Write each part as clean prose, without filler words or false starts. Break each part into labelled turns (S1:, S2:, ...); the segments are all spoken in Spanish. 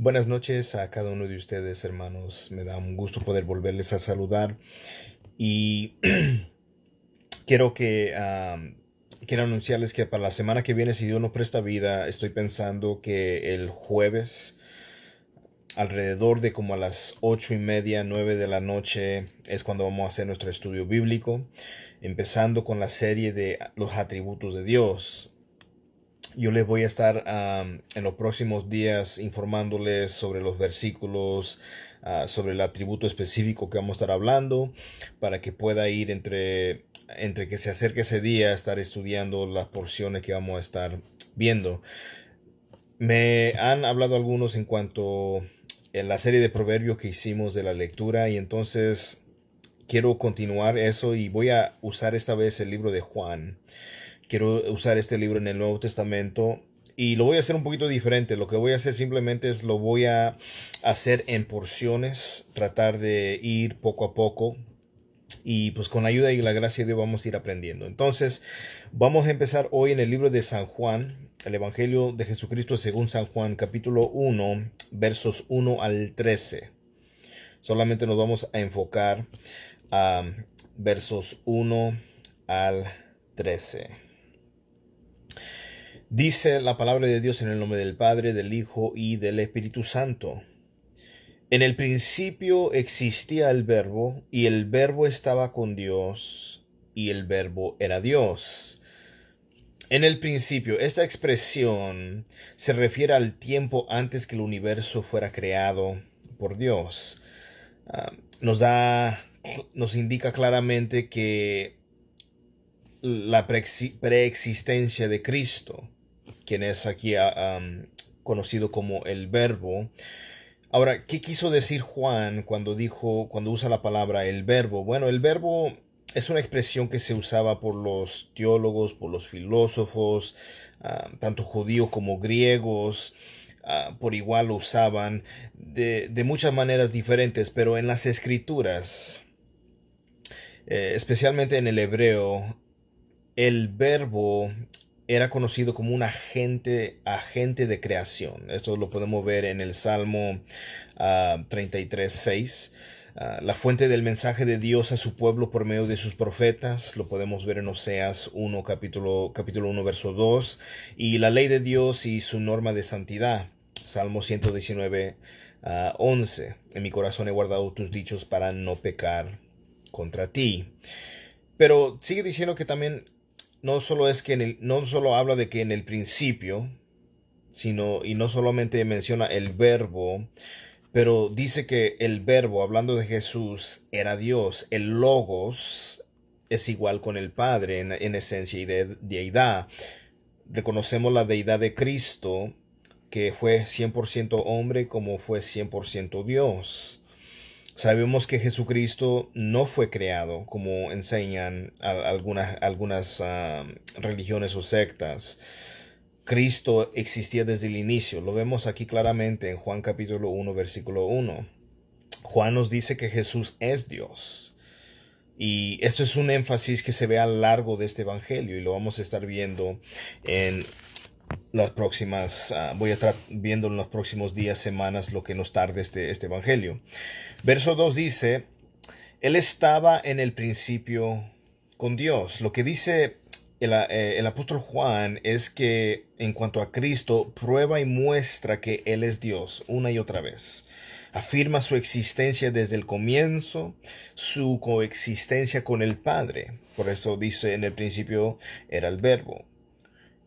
S1: Buenas noches a cada uno de ustedes, hermanos. Me da un gusto poder volverles a saludar. Y quiero que quiero anunciarles que para la semana que viene, si Dios nos presta vida, estoy pensando que el jueves, alrededor de como a las 8:30, 9 de la noche, es cuando vamos a hacer nuestro estudio bíblico, empezando con la serie de los atributos de Dios. Yo les voy a estar en los próximos días informándoles sobre los versículos, sobre el atributo específico que vamos a estar hablando, para que pueda ir entre que se acerque ese día, estar estudiando las porciones que vamos a estar viendo. Me han hablado algunos en cuanto en la serie de proverbios que hicimos de la lectura, y entonces quiero continuar eso y voy a usar esta vez el libro de Juan. Quiero usar este libro en el Nuevo Testamento y lo voy a hacer un poquito diferente. Lo que voy a hacer simplemente es lo voy a hacer en porciones, tratar de ir poco a poco, y pues con la ayuda y la gracia de Dios vamos a ir aprendiendo. Entonces vamos a empezar hoy en el libro de San Juan, el Evangelio de Jesucristo según San Juan, capítulo 1, versos 1 al 13. Solamente nos vamos a enfocar a versos 1 al 13. Dice la palabra de Dios en el nombre del Padre, del Hijo y del Espíritu Santo. En el principio existía el Verbo, y el Verbo estaba con Dios, y el Verbo era Dios. En el principio, esta expresión se refiere al tiempo antes que el universo fuera creado por Dios. Ah, nos indica claramente que la preexistencia de Cristo, quien es aquí conocido como el Verbo. Ahora, ¿qué quiso decir Juan cuando usa la palabra el verbo? Bueno, el verbo es una expresión que se usaba por los teólogos, por los filósofos, tanto judíos como griegos, por igual lo usaban de muchas maneras diferentes, pero en las escrituras, especialmente en el hebreo, el verbo era conocido como un agente de creación. Esto lo podemos ver en el Salmo 33:6. La fuente del mensaje de Dios a su pueblo por medio de sus profetas, lo podemos ver en Oseas 1, capítulo 1, verso 2. Y la ley de Dios y su norma de santidad, Salmo 119, 11. En mi corazón he guardado tus dichos para no pecar contra ti. Pero sigue diciendo que también no solo habla de que en el principio, y no solamente menciona el verbo, pero dice que el verbo, hablando de Jesús, era Dios. El logos es igual con el Padre en esencia y de deidad. Reconocemos la deidad de Cristo, que fue 100% hombre como fue 100% Dios. Sabemos que Jesucristo no fue creado, como enseñan algunas religiones o sectas. Cristo existía desde el inicio. Lo vemos aquí claramente en Juan capítulo 1, versículo 1. Juan nos dice que Jesús es Dios. Y esto es un énfasis que se ve a lo largo de este evangelio, y lo vamos a estar viendo en las próximas, voy a estar viendo en los próximos días, semanas, lo que nos tarde este evangelio. Verso 2 dice: Él estaba en el principio con Dios. Lo que dice el apóstol Juan es que en cuanto a Cristo, prueba y muestra que Él es Dios una y otra vez. Afirma su existencia desde el comienzo, su coexistencia con el Padre. Por eso dice: en el principio era el Verbo,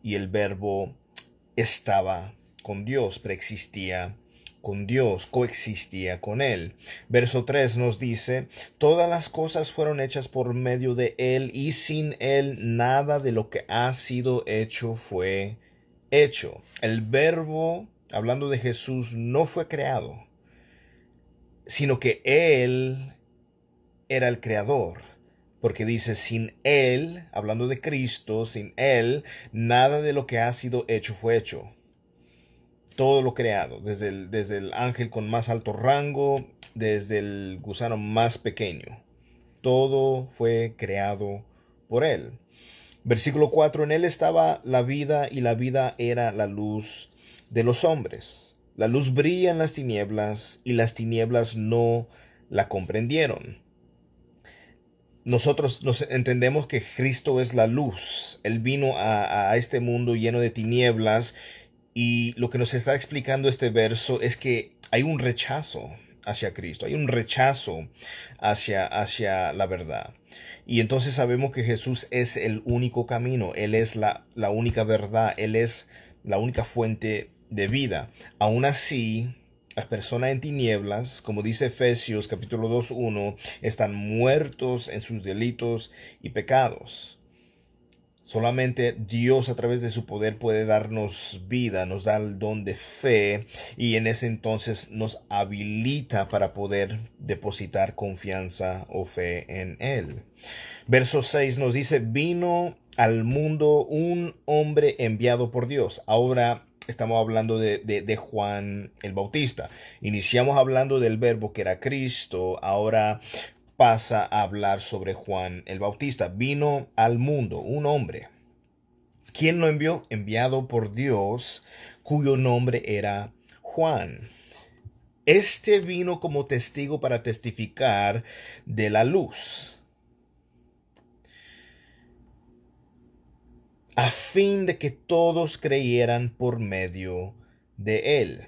S1: y el Verbo estaba con Dios, preexistía con Dios, coexistía con Él. Verso 3 nos dice: todas las cosas fueron hechas por medio de Él, y sin Él nada de lo que ha sido hecho fue hecho. El Verbo, hablando de Jesús, no fue creado, sino que Él era el creador. Porque dice: sin Él, hablando de Cristo, sin Él, nada de lo que ha sido hecho fue hecho. Todo lo creado, desde el ángel con más alto rango, desde el gusano más pequeño. Todo fue creado por Él. Versículo 4: en Él estaba la vida, y la vida era la luz de los hombres. La luz brilla en las tinieblas y las tinieblas no la comprendieron. Nosotros nos entendemos que Cristo es la luz. Él vino a este mundo lleno de tinieblas y lo que nos está explicando este verso es que hay un rechazo hacia Cristo, hay un rechazo hacia la verdad. Y entonces sabemos que Jesús es el único camino, Él es la única verdad, Él es la única fuente de vida. Aún así, las personas en tinieblas, como dice Efesios capítulo 2:1, están muertos en sus delitos y pecados. Solamente Dios a través de su poder puede darnos vida, nos da el don de fe y en ese entonces nos habilita para poder depositar confianza o fe en Él. Verso 6 nos dice, vino al mundo un hombre enviado por Dios. Ahora estamos hablando de Juan el Bautista. Iniciamos hablando del verbo que era Cristo, ahora pasa a hablar sobre Juan el Bautista. Vino al mundo un hombre. ¿Quién lo envió? Enviado por Dios, cuyo nombre era Juan. Este vino como testigo para testificar de la luz, a fin de que todos creyeran por medio de él.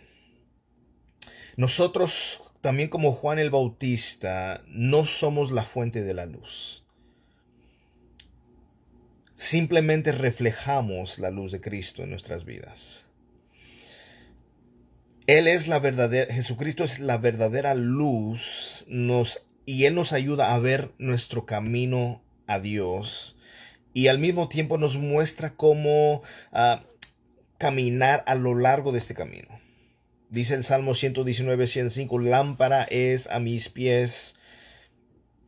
S1: Nosotros, también como Juan el Bautista, no somos la fuente de la luz. Simplemente reflejamos la luz de Cristo en nuestras vidas. Él es la verdadera, Jesucristo es la verdadera luz, y Él nos ayuda a ver nuestro camino a Dios y al mismo tiempo nos muestra cómo caminar a lo largo de este camino. Dice el Salmo 119:105, lámpara es a mis pies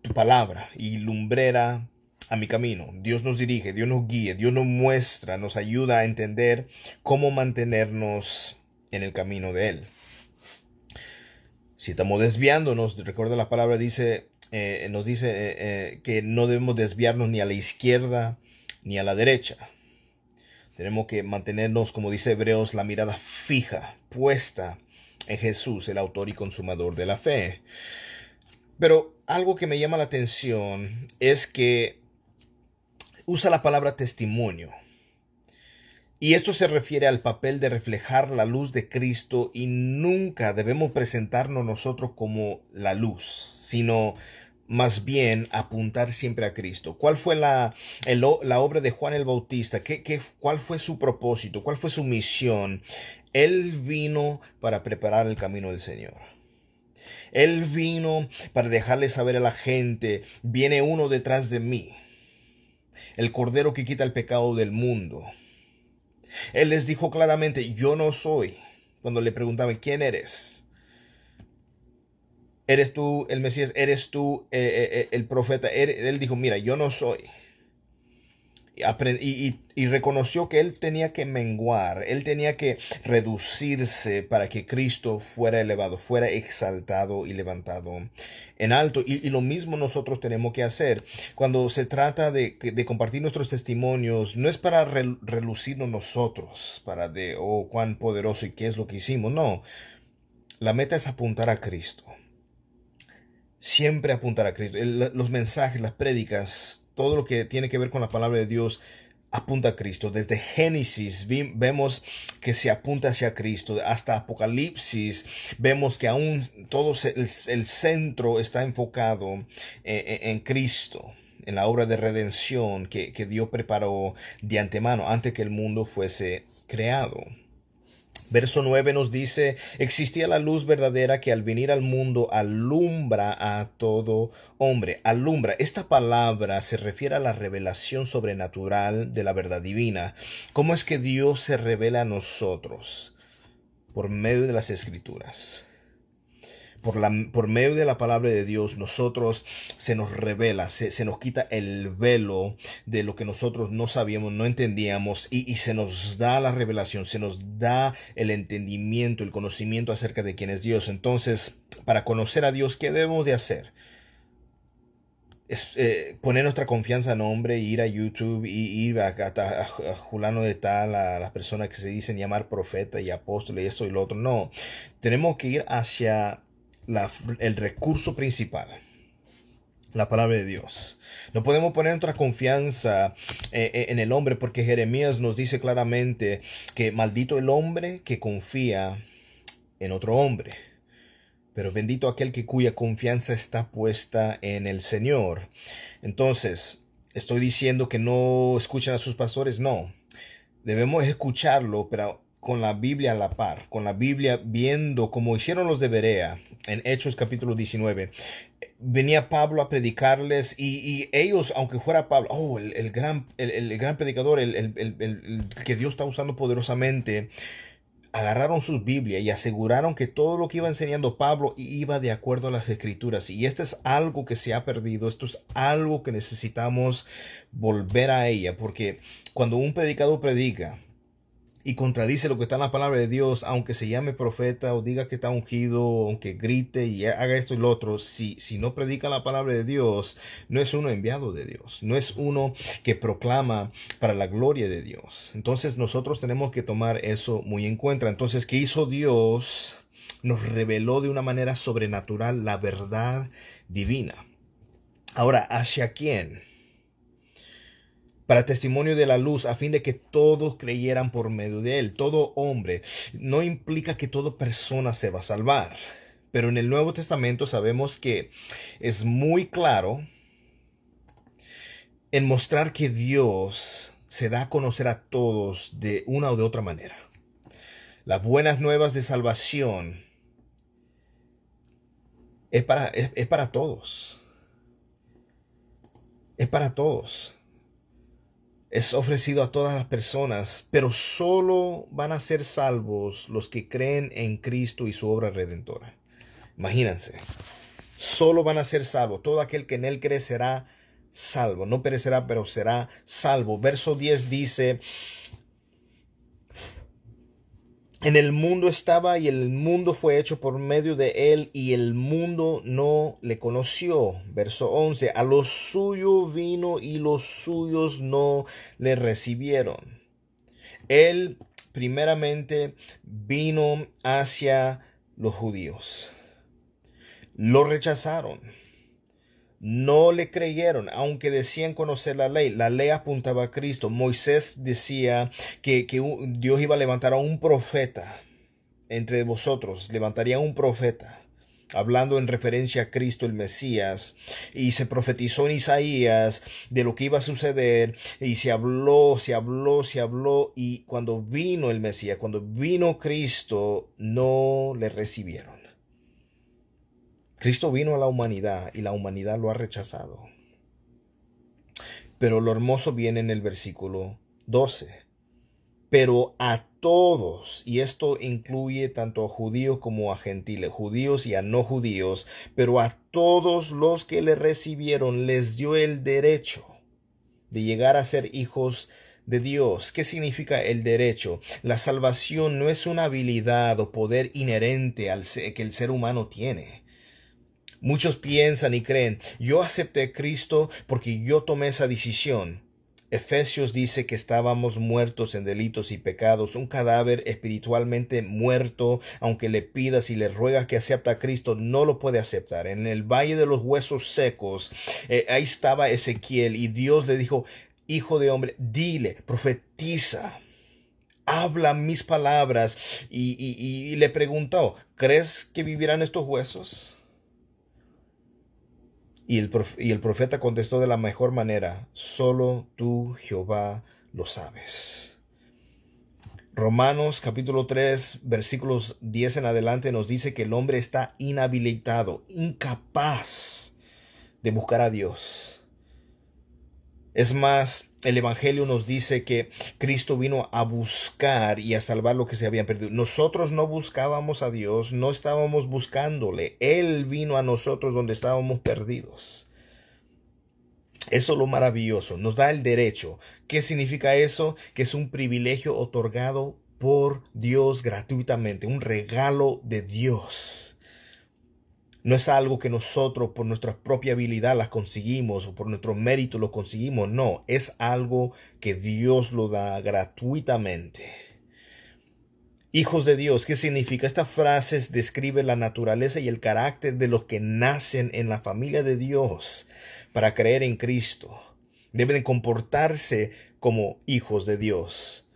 S1: tu palabra y lumbrera a mi camino. Dios nos dirige, Dios nos guía, Dios nos muestra, nos ayuda a entender cómo mantenernos en el camino de Él. Si estamos desviándonos, recuerda la palabra nos dice que no debemos desviarnos ni a la izquierda ni a la derecha. Tenemos que mantenernos, como dice Hebreos, la mirada fija, puesta en Jesús, el autor y consumador de la fe. Pero algo que me llama la atención es que usa la palabra testimonio. Y esto se refiere al papel de reflejar la luz de Cristo y nunca debemos presentarnos nosotros como la luz, sino más bien apuntar siempre a Cristo. ¿Cuál fue la obra de Juan el Bautista? ¿Cuál fue su propósito? ¿Cuál fue su misión? Él vino para preparar el camino del Señor. Él vino para dejarle saber a la gente, viene uno detrás de mí, el Cordero que quita el pecado del mundo. Él les dijo claramente, yo no soy. Cuando le preguntaban, ¿quién eres? ¿Eres tú el Mesías? ¿Eres tú el profeta? Él dijo, mira, yo no soy. Y reconoció que él tenía que menguar, él tenía que reducirse para que Cristo fuera elevado, fuera exaltado y levantado en alto. Y lo mismo nosotros tenemos que hacer. Cuando se trata de compartir nuestros testimonios, no es para relucirnos nosotros, cuán poderoso y qué es lo que hicimos. No, la meta es apuntar a Cristo. Siempre apuntar a Cristo. Los mensajes, las prédicas, todo lo que tiene que ver con la palabra de Dios apunta a Cristo. Desde Génesis vemos que se apunta hacia Cristo. Hasta Apocalipsis vemos que aún todo el centro está enfocado en Cristo, en la obra de redención que Dios preparó de antemano antes que el mundo fuese creado. Verso 9 nos dice, existía la luz verdadera que al venir al mundo alumbra a todo hombre. Alumbra. Esta palabra se refiere a la revelación sobrenatural de la verdad divina. ¿Cómo es que Dios se revela a nosotros? Por medio de las Escrituras. Por medio de la palabra de Dios, nosotros se nos revela, se nos quita el velo de lo que nosotros no sabíamos, no entendíamos, y se nos da la revelación, se nos da el entendimiento, el conocimiento acerca de quién es Dios. Entonces, para conocer a Dios, ¿qué debemos de hacer? poner nuestra confianza en hombre, ir a YouTube y ir a Julano de Tal, a las personas que se dicen llamar profeta y apóstol y esto y lo otro. No, tenemos que ir hacia el recurso principal, la palabra de Dios. No podemos poner nuestra confianza en el hombre, porque Jeremías nos dice claramente que maldito el hombre que confía en otro hombre, pero bendito aquel cuya confianza está puesta en el Señor. Entonces, ¿estoy diciendo que no escuchen a sus pastores? No. Debemos escucharlo, pero con la Biblia a la par, con la Biblia viendo como hicieron los de Berea en Hechos capítulo 19. Venía Pablo a predicarles y ellos, aunque fuera Pablo, el gran predicador, el que Dios está usando poderosamente, agarraron sus Biblias y aseguraron que todo lo que iba enseñando Pablo iba de acuerdo a las Escrituras. Y esto es algo que se ha perdido, esto es algo que necesitamos volver a ella, porque cuando un predicador predica y contradice lo que está en la palabra de Dios, aunque se llame profeta o diga que está ungido, aunque grite y haga esto y lo otro, si no predica la palabra de Dios, no es uno enviado de Dios, no es uno que proclama para la gloria de Dios. Entonces nosotros tenemos que tomar eso muy en cuenta. Entonces, ¿qué hizo Dios? Nos reveló de una manera sobrenatural la verdad divina. Ahora, ¿hacia quién? Para testimonio de la luz, a fin de que todos creyeran por medio de él. Todo hombre. No implica que toda persona se va a salvar. Pero en el Nuevo Testamento sabemos que es muy claro en mostrar que Dios se da a conocer a todos de una o de otra manera. Las buenas nuevas de salvación es para todos. Es para todos. Es ofrecido a todas las personas, pero solo van a ser salvos los que creen en Cristo y su obra redentora. Imagínense, solo van a ser salvos. Todo aquel que en él cree será salvo. No perecerá, pero será salvo. Verso 10 dice: en el mundo estaba y el mundo fue hecho por medio de él y el mundo no le conoció. Verso 11, a los suyos vino y los suyos no le recibieron. Él primeramente vino hacia los judíos. Lo rechazaron. No le creyeron, aunque decían conocer la ley. La ley apuntaba a Cristo. Moisés decía que Dios iba a levantar a un profeta entre vosotros. Levantaría un profeta, hablando en referencia a Cristo el Mesías. Y se profetizó en Isaías de lo que iba a suceder. Y se habló. Y cuando vino el Mesías, cuando vino Cristo, no le recibieron. Cristo vino a la humanidad y la humanidad lo ha rechazado. Pero lo hermoso viene en el versículo 12. Pero a todos, y esto incluye tanto a judíos como a gentiles, judíos y a no judíos, pero a todos los que le recibieron les dio el derecho de llegar a ser hijos de Dios. ¿Qué significa el derecho? La salvación no es una habilidad o poder inherente que el ser humano tiene. Muchos piensan y creen, yo acepté a Cristo porque yo tomé esa decisión. Efesios dice que estábamos muertos en delitos y pecados, un cadáver espiritualmente muerto. Aunque le pidas y le ruegas que acepte a Cristo, no lo puede aceptar. En el valle de los huesos secos, ahí estaba Ezequiel y Dios le dijo: hijo de hombre, dile, profetiza, habla mis palabras. Y le preguntó: ¿crees que vivirán estos huesos? Y el profeta contestó de la mejor manera: solo tú, Jehová, lo sabes. Romanos capítulo 3, versículos 10 en adelante nos dice que el hombre está inhabilitado, incapaz de buscar a Dios. Es más, el Evangelio nos dice que Cristo vino a buscar y a salvar lo que se habían perdido. Nosotros no buscábamos a Dios, no estábamos buscándole. Él vino a nosotros donde estábamos perdidos. Eso es lo maravilloso, nos da el derecho. ¿Qué significa eso? Que es un privilegio otorgado por Dios gratuitamente, un regalo de Dios. No es algo que nosotros por nuestra propia habilidad las conseguimos o por nuestro mérito lo conseguimos. No, es algo que Dios lo da gratuitamente. Hijos de Dios, ¿qué significa? Esta frase describe la naturaleza y el carácter de los que nacen en la familia de Dios para creer en Cristo. Deben comportarse como hijos de Dios.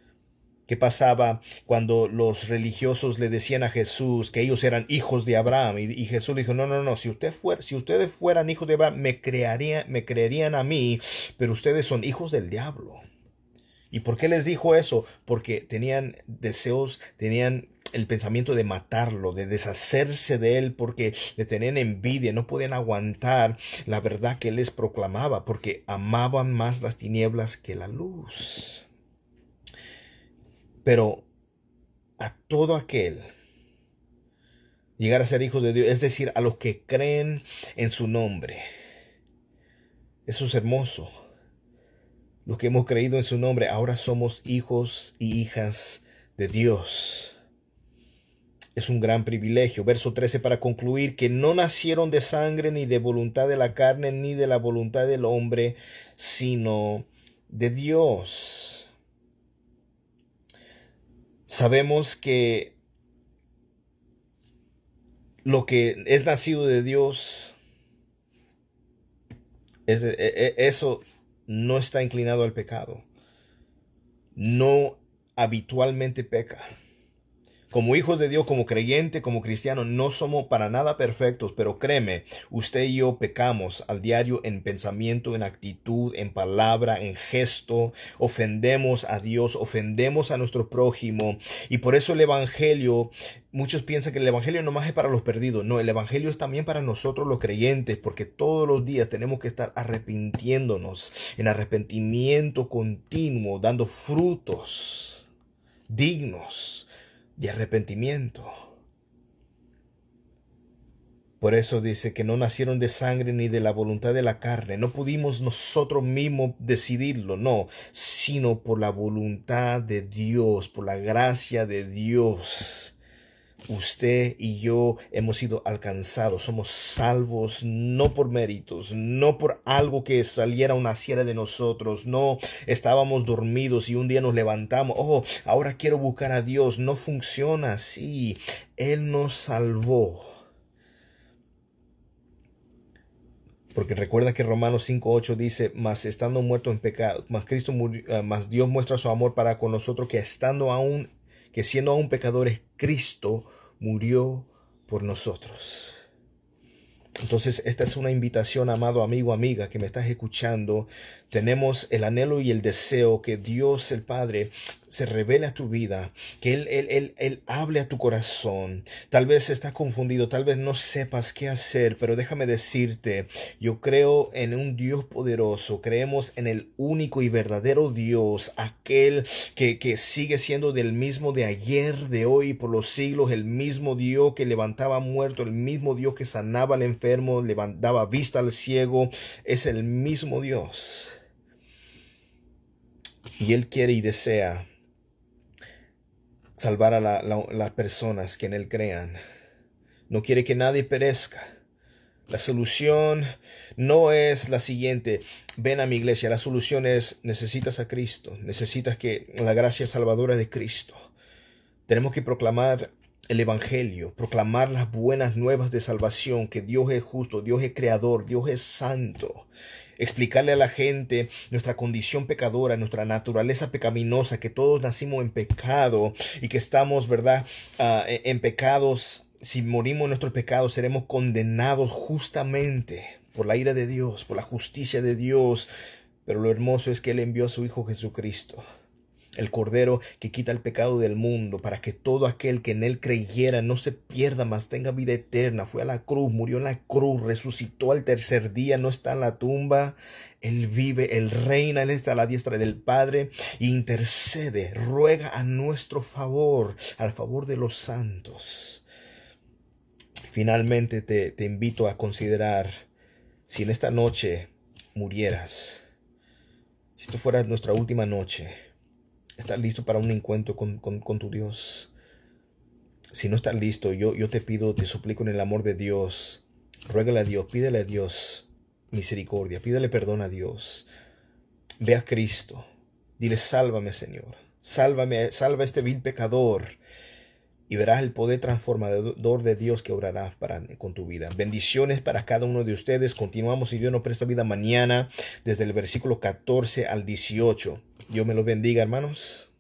S1: ¿Qué pasaba cuando los religiosos le decían a Jesús que ellos eran hijos de Abraham? Y Jesús le dijo, no, no, no, si ustedes fueran hijos de Abraham, me creerían a mí, pero ustedes son hijos del diablo. ¿Y por qué les dijo eso? Porque tenían deseos, tenían el pensamiento de matarlo, de deshacerse de él, porque le tenían envidia, no podían aguantar la verdad que él les proclamaba, porque amaban más las tinieblas que la luz. Pero a todo aquel llegar a ser hijos de Dios, es decir, a los que creen en su nombre. Eso es hermoso. Los que hemos creído en su nombre, ahora somos hijos y hijas de Dios. Es un gran privilegio. Verso 13 para concluir, que no nacieron de sangre, ni de voluntad de la carne, ni de la voluntad del hombre, sino de Dios. Sabemos que lo que es nacido de Dios, eso no está inclinado al pecado. No habitualmente peca. Como hijos de Dios, como creyente, como cristiano, no somos para nada perfectos, pero créeme, usted y yo pecamos al diario en pensamiento, en actitud, en palabra, en gesto, ofendemos a Dios, ofendemos a nuestro prójimo, y por eso el Evangelio, muchos piensan que el Evangelio nomás es para los perdidos. No, el Evangelio es también para nosotros los creyentes, porque todos los días tenemos que estar arrepintiéndonos, en arrepentimiento continuo, dando frutos dignos de arrepentimiento. Por eso dice que no nacieron de sangre ni de la voluntad de la carne. No pudimos nosotros mismos decidirlo, no, sino por la voluntad de Dios, por la gracia de Dios. Usted y yo hemos sido alcanzados, somos salvos no por méritos, no por algo que saliera o naciera de nosotros, no estábamos dormidos y un día nos levantamos, oh, ahora quiero buscar a Dios. No funciona así. Él nos salvó. Porque recuerda que Romanos 5:8 dice, mas estando muertos en pecado, mas Cristo murió, mas Dios muestra su amor para con nosotros, que siendo aún pecadores, Cristo murió por nosotros. Entonces, esta es una invitación, amado amigo, amiga, que me estás escuchando. Tenemos el anhelo y el deseo que Dios el Padre se revele a tu vida, que Él hable a tu corazón. Tal vez estás confundido, tal vez no sepas qué hacer, pero déjame decirte, yo creo en un Dios poderoso, creemos en el único y verdadero Dios, aquel que sigue siendo del mismo de ayer, de hoy y por los siglos, el mismo Dios que levantaba muerto, el mismo Dios que sanaba al enfermo, levantaba vista al ciego, es el mismo Dios. Y Él quiere y desea salvar a las personas que en Él crean. No quiere que nadie perezca. La solución no es la siguiente: ven a mi iglesia. La solución es: necesitas a Cristo. Necesitas que la gracia salvadora de Cristo. Tenemos que proclamar el Evangelio, proclamar las buenas nuevas de salvación, que Dios es justo, Dios es creador, Dios es santo. Explicarle a la gente nuestra condición pecadora, nuestra naturaleza pecaminosa, que todos nacimos en pecado y que estamos, ¿verdad?, en pecados. Si morimos en nuestros pecados, seremos condenados justamente por la ira de Dios, por la justicia de Dios. Pero lo hermoso es que Él envió a su Hijo Jesucristo, el Cordero que quita el pecado del mundo, para que todo aquel que en Él creyera no se pierda, mas tenga vida eterna. Fue a la cruz, murió en la cruz, resucitó al tercer día, no está en la tumba. Él vive, Él reina, Él está a la diestra del Padre, e intercede, ruega a nuestro favor, al favor de los santos. Finalmente te invito a considerar, si en esta noche murieras, si esto fuera nuestra última noche, ¿estás listo para un encuentro con tu Dios? Si no estás listo, yo te pido, te suplico en el amor de Dios, Ruégale a Dios, pídele a Dios misericordia, pídele perdón a Dios. Ve a Cristo, dile: sálvame, Señor, sálvame, salva a este vil pecador, y verás el poder transformador de Dios que obrará con tu vida. Bendiciones para cada uno de ustedes. Continuamos, si Dios nos presta vida, mañana desde el versículo 14 al 18. Dios me los bendiga, hermanos.